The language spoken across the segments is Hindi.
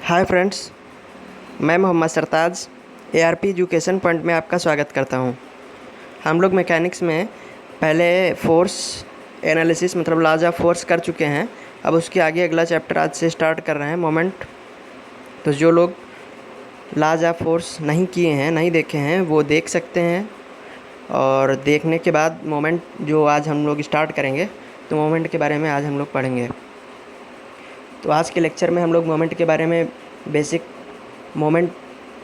हाय फ्रेंड्स, मैं मोहम्मद सरताज एआरपी एजुकेशन पॉइंट में आपका स्वागत करता हूं। हम लोग मैकेनिक्स में पहले फोर्स एनालिसिस मतलब लॉज ऑफ फोर्स कर चुके हैं। अब उसके आगे अगला चैप्टर आज से स्टार्ट कर रहे हैं, मोमेंट। तो जो लोग लॉज ऑफ फोर्स नहीं किए हैं, नहीं देखे हैं, वो देख सकते हैं। और देखने के बाद मोमेंट जो आज हम लोग स्टार्ट करेंगे, तो मोमेंट के बारे में आज हम लोग पढ़ेंगे। तो आज के लेक्चर में हम लोग मोमेंट के बारे में बेसिक मोमेंट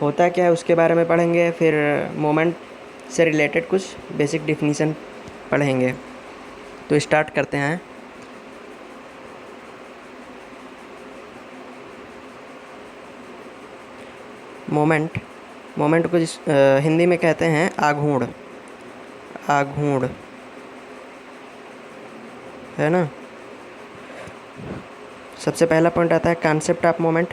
होता क्या है उसके बारे में पढ़ेंगे। फिर मोमेंट से रिलेटेड कुछ बेसिक डिफिनीशन पढ़ेंगे। तो स्टार्ट करते हैं। मोमेंट को हिंदी में कहते हैं आघूर्ण। आघूर्ण है ना। सबसे पहला पॉइंट आता है कॉन्सेप्ट ऑफ मोमेंट।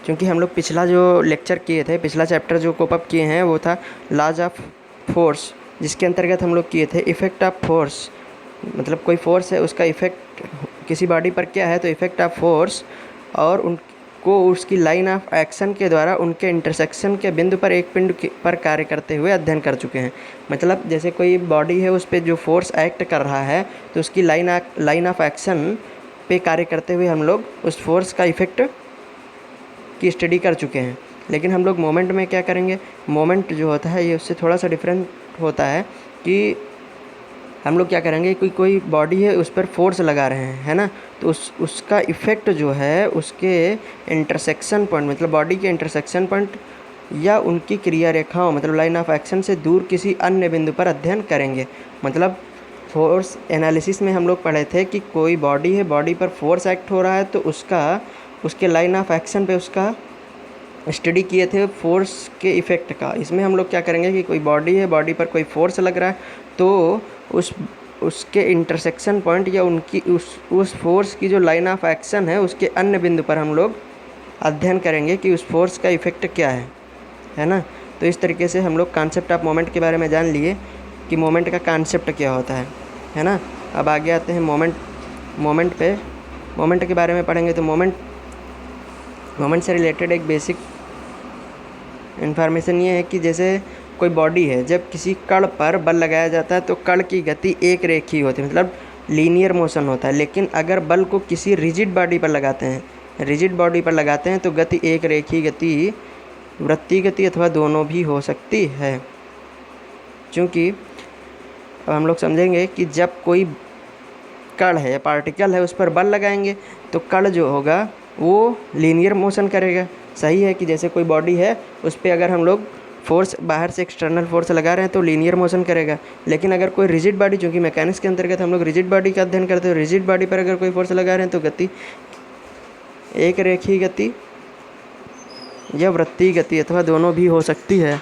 क्योंकि हम लोग पिछला जो लेक्चर किए थे, पिछला चैप्टर जो कोप अप किए हैं वो था लॉज ऑफ फोर्स, जिसके अंतर्गत हम लोग किए थे इफ़ेक्ट ऑफ फोर्स। मतलब कोई फोर्स है, उसका इफ़ेक्ट किसी बॉडी पर क्या है, तो इफ़ेक्ट ऑफ फोर्स और उनको उसकी लाइन ऑफ एक्शन के द्वारा उनके इंटरसेक्शन के बिंदु पर एक पिंड पर कार्य करते हुए अध्ययन कर चुके हैं। मतलब जैसे कोई बॉडी है, उस पर जो फोर्स एक्ट कर रहा है, तो उसकी लाइन ऑफ एक्शन पे कार्य करते हुए हम लोग उस फोर्स का इफ़ेक्ट की स्टडी कर चुके हैं। लेकिन हम लोग मोमेंट में क्या करेंगे, मोमेंट जो होता है ये उससे थोड़ा सा डिफरेंट होता है कि हम लोग क्या करेंगे, कोई बॉडी है, उस पर फोर्स लगा रहे हैं, है ना। तो उसका इफ़ेक्ट जो है उसके इंटरसेक्शन पॉइंट मतलब बॉडी के इंटरसेक्शन पॉइंट या उनकी क्रिया रेखाओं मतलब लाइन ऑफ एक्शन से दूर किसी अन्य बिंदु पर अध्ययन करेंगे। मतलब फोर्स एनालिसिस में हम लोग पढ़े थे कि कोई बॉडी है, बॉडी पर फोर्स एक्ट हो रहा है, तो उसके लाइन ऑफ एक्शन पे उसका स्टडी किए थे फोर्स के इफ़ेक्ट का। इसमें हम लोग क्या करेंगे कि कोई बॉडी है, बॉडी पर कोई फोर्स लग रहा है, तो उसके इंटरसेक्शन पॉइंट या उनकी उस फोर्स की जो लाइन ऑफ एक्शन है उसके अन्य बिंदु पर हम लोग अध्ययन करेंगे कि उस फोर्स का इफ़ेक्ट क्या है ना। तो इस तरीके से हम लोग कॉन्सेप्ट ऑफ मोमेंट के बारे में जान लिए कि मोमेंट का कॉन्सेप्ट क्या होता है ना। अब आगे आते हैं मोमेंट के बारे में पढ़ेंगे। तो मोमेंट से रिलेटेड एक बेसिक इन्फॉर्मेशन ये है कि जैसे कोई बॉडी है, जब किसी कण पर बल लगाया जाता है तो कण की गति एक रेखीय होती है, मतलब लीनियर मोशन होता है। लेकिन अगर बल को किसी रिजिड बॉडी पर लगाते हैं तो गति एक रेखीय गति, वृत्तीय गति अथवा दोनों भी हो सकती है। क्योंकि अब हम लोग समझेंगे कि जब कोई कण है या पार्टिकल है, उस पर बल लगाएंगे तो कण जो होगा वो लीनियर मोशन करेगा। सही है कि जैसे कोई बॉडी है, उस पर अगर हम लोग फोर्स बाहर से एक्सटर्नल फोर्स लगा रहे हैं तो लीनियर मोशन करेगा। लेकिन अगर कोई रिजिड बॉडी, चूँकि मैकेनिक्स के अंतर्गत हम लोग रिजिड बॉडी का अध्ययन करते हैं, रिजिड बॉडी पर अगर कोई फोर्स लगा रहे हैं तो गति एक रेखीय गति या वृत्तीय गति अथवा दोनों भी हो सकती है।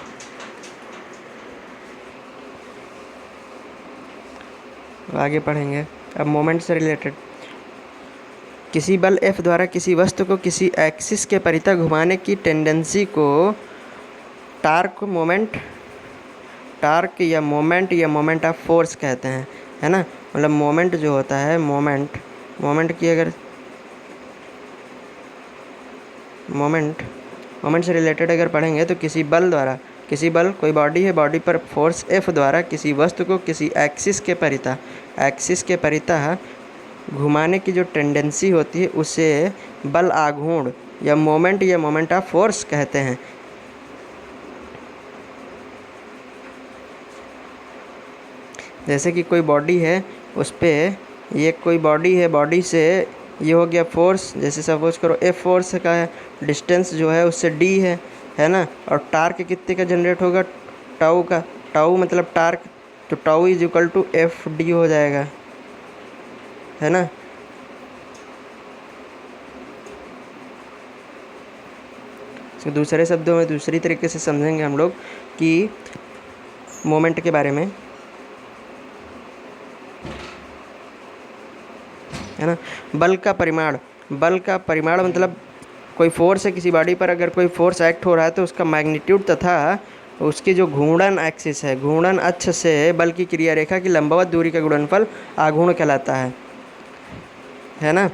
आगे पढ़ेंगे अब मोमेंट से रिलेटेड। किसी बल F द्वारा किसी वस्तु को किसी एक्सिस के परितः घुमाने की टेंडेंसी को टार्क या मोमेंट ऑफ फोर्स कहते हैं, है ना। मतलब मोमेंट जो होता है, मोमेंट की अगर मोमेंट से रिलेटेड अगर पढ़ेंगे तो किसी बल कोई बॉडी है, बॉडी पर फोर्स F द्वारा किसी वस्तु को किसी एक्सिस के परितः घुमाने की जो टेंडेंसी होती है उसे बल आघूर्ण या मोमेंट ऑफ फोर्स कहते हैं। जैसे कि कोई बॉडी है, उस पर ये कोई बॉडी है, बॉडी से ये हो गया फोर्स। जैसे सपोज करो F फोर्स का है, डिस्टेंस जो है उससे D है ना। और टार्क कितने का जनरेट होगा, टाउ का। टाउ मतलब टार्क, तो tau is equal to FD हो जाएगा, है ना। तो दूसरे शब्दों में दूसरी तरीके से समझेंगे हम लोग कि मोमेंट के बारे में, है ना। बल का परिमाण मतलब कोई फोर्स है किसी बॉडी पर, अगर कोई फोर्स एक्ट हो रहा है तो उसका मैग्नीट्यूड तथा उसकी जो घूर्णन एक्सिस है, घूर्णन अक्ष से बल की क्रिया रेखा की लंबवत दूरी का गुणनफल आघूर्ण कहलाता है ना।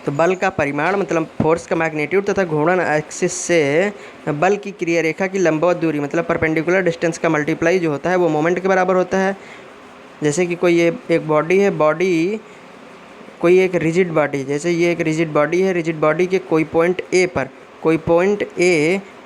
तो बल का परिमाण मतलब फोर्स का मैग्नीट्यूड तथा घूर्णन एक्सिस से बल की क्रिया रेखा की लंबवत दूरी मतलब परपेंडिकुलर डिस्टेंस का मल्टीप्लाई जो होता है वो मोमेंट के बराबर होता है। जैसे कि कोई ये एक बॉडी है, कोई एक रिजिड बॉडी, जैसे ये एक रिजिड बॉडी है, रिजिड बॉडी के कोई पॉइंट ए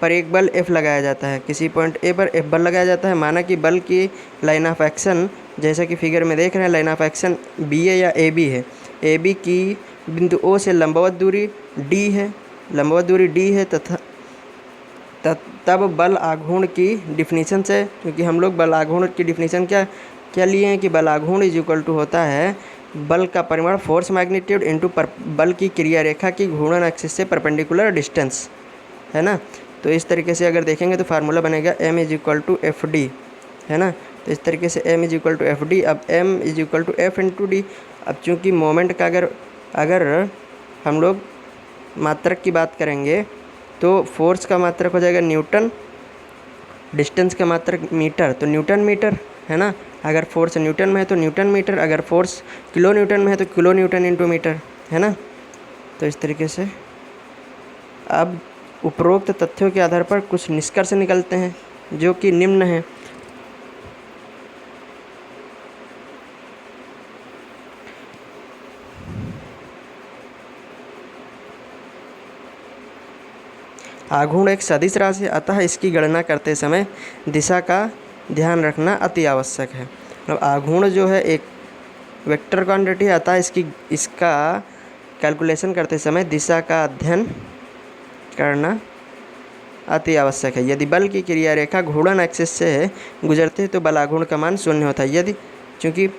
पर एक बल F लगाया जाता है, किसी पॉइंट ए पर F बल लगाया जाता है। माना कि बल की लाइन ऑफ एक्शन, जैसा कि फिगर में देख रहे हैं, लाइन ऑफ एक्शन बी है या ए बी है। ए बी की बिंदु O से लंबवत दूरी D है तथा तब बल आघूर्ण की डिफिनीशन से, क्योंकि हम लोग बल आघूर्ण की डिफिनीशन क्या लिए हैं कि बल आघूर्ण इज इक्वल टू होता है बल का परिमाण फोर्स मैग्नीट्यूड इंटू बल की क्रिया रेखा की घूर्णन एक्सिस से परपेंडिकुलर डिस्टेंस, है ना। तो इस तरीके से अगर देखेंगे तो फार्मूला बनेगा m is equal to F D, है ना। तो इस तरीके से m is equal to F D, अब m is equal to F into D. अब चूँकि मोमेंट का अगर हम लोग मात्रक की बात करेंगे तो फोर्स का मात्रक हो जाएगा न्यूटन, डिस्टेंस का मात्रक मीटर, तो न्यूटन मीटर, है ना। अगर फोर्स न्यूटन में है तो न्यूटन मीटर, अगर फोर्स किलो न्यूटन में है तो किलो न्यूटन इंटू मीटर, है ना। तो इस तरीके से अब उपरोक्त तथ्यों के आधार पर कुछ निष्कर्ष निकलते हैं जो कि निम्न है। आघूर्ण एक सदिश राशि है, अतः इसकी गणना करते समय दिशा का ध्यान रखना अति आवश्यक है। मतलब आघूर्ण जो है एक वेक्टर क्वांटिटी है, अतः इसका कैलकुलेशन करते समय दिशा का अध्ययन करना अति आवश्यक है। यदि बल की क्रिया रेखा घूर्णन एक्सिस से गुजरते है तो बल आघूर्ण का मान शून्य होता है। यदि चूँकि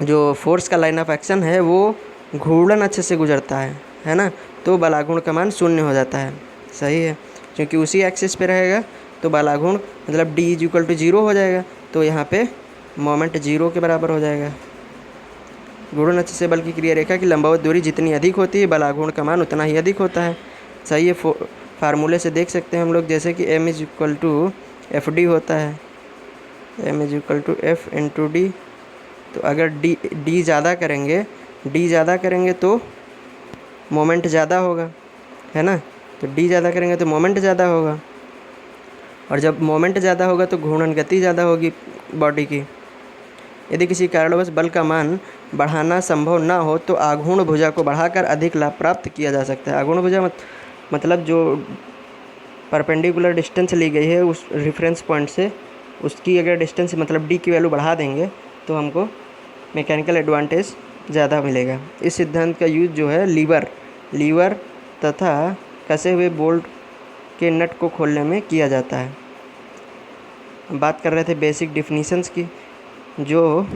जो फोर्स का लाइन ऑफ एक्शन है वो घूर्णन अक्ष से गुजरता है ना, तो बल आघूर्ण का मान शून्य हो जाता है। सही है, क्योंकि उसी एक्सिस पे रहेगा तो बल आघूर्ण मतलब d इज इक्वल टू 0 हो जाएगा, तो यहाँ पे मोमेंट 0 के बराबर हो जाएगा। घूर्णन अक्ष से बल की क्रिया रेखा की लंबवत दूरी जितनी अधिक होती है बल आघूर्ण का मान उतना ही अधिक होता है। सही है, फार्मूले से देख सकते हैं हम लोग, जैसे कि m is equal to F D होता है, m is equal to F into D. तो अगर d ज़्यादा करेंगे तो मोमेंट ज़्यादा होगा, है ना। तो d ज़्यादा करेंगे तो मोमेंट ज़्यादा होगा, और जब मोमेंट ज़्यादा होगा तो घूर्णन गति ज़्यादा होगी बॉडी की। यदि किसी कारणवश बल का मान बढ़ाना संभव ना हो तो आघूर्ण भुजा को बढ़ाकर अधिक लाभ प्राप्त किया जा सकता है। आघूर्ण भुजा मतलब जो परपेंडिकुलर डिस्टेंस ली गई है उस रेफरेंस पॉइंट से, उसकी अगर डिस्टेंस मतलब d की वैल्यू बढ़ा देंगे तो हमको मैकेनिकल एडवांटेज ज़्यादा मिलेगा। इस सिद्धांत का यूज जो है लीवर तथा कसे हुए बोल्ट के नट को खोलने में किया जाता है। बात कर रहे थे बेसिक डिफिनीशंस की, जो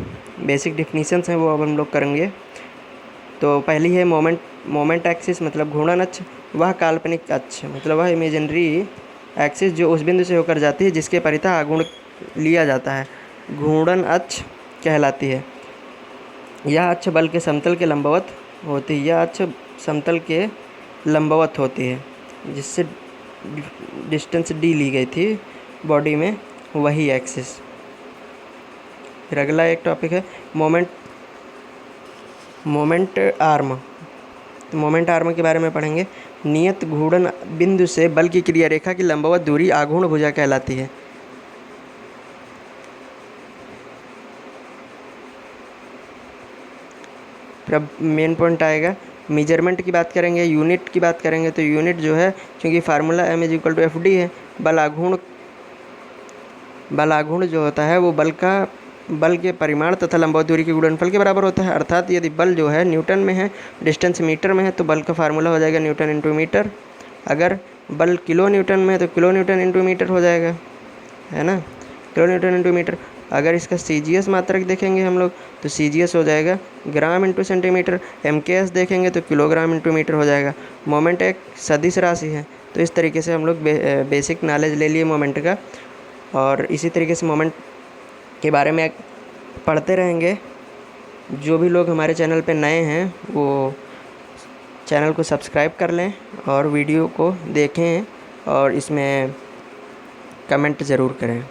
बेसिक डिफिनीशंस हैं वो अब हम लोग करेंगे। तो पहली है मोमेंट एक्सिस मतलब घूर्णन अक्ष, वह काल्पनिक अक्ष मतलब वह इमेजिनरी एक्सिस जो उस बिंदु से होकर जाती है जिसके परितः आघूर्ण लिया जाता है, घूर्णन अक्ष कहलाती है। यह अक्ष बल के समतल के लंबवत होती है, जिससे डिस्टेंस d ली गई थी बॉडी में, वही एक्सिस। फिर अगला एक टॉपिक है मोमेंट आर्म। तो मोमेंट आर्म के बारे में पढ़ेंगे। नियत घूर्णन बिंदु से बल की क्रिया रेखा की लंबवत दूरी आघूर्ण भुजा कहलाती है। फिर अब मेन पॉइंट आएगा, मेजरमेंट की बात करेंगे, यूनिट की बात करेंगे। तो यूनिट जो है, क्योंकि formula m is equal to F D है, बल आघूर्ण जो होता है वो बल के परिमाण तथा लंबवत दूरी के गुणनफल के बराबर होता है। अर्थात यदि बल जो है न्यूटन में है, डिस्टेंस मीटर में है, तो बल का फार्मूला हो जाएगा न्यूटन इंटू मीटर। अगर बल किलो न्यूटन में है तो किलो न्यूटन इंटू मीटर हो जाएगा, है ना, किलो न्यूटन इंटू मीटर। अगर इसका CGS मात्रक देखेंगे हम लोग तो CGS हो जाएगा ग्राम इंटू सेंटीमीटर। MKS देखेंगे तो किलोग्राम इंटू मीटर हो जाएगा। मोमेंट एक सदिश राशि है, तो इस तरीके से हम लोग बेसिक नॉलेज ले लिए मोमेंट का, और इसी तरीके से मोमेंट के बारे में पढ़ते रहेंगे। जो भी लोग हमारे चैनल पे नए हैं वो चैनल को सब्सक्राइब कर लें और वीडियो को देखें और इसमें कमेंट ज़रूर करें।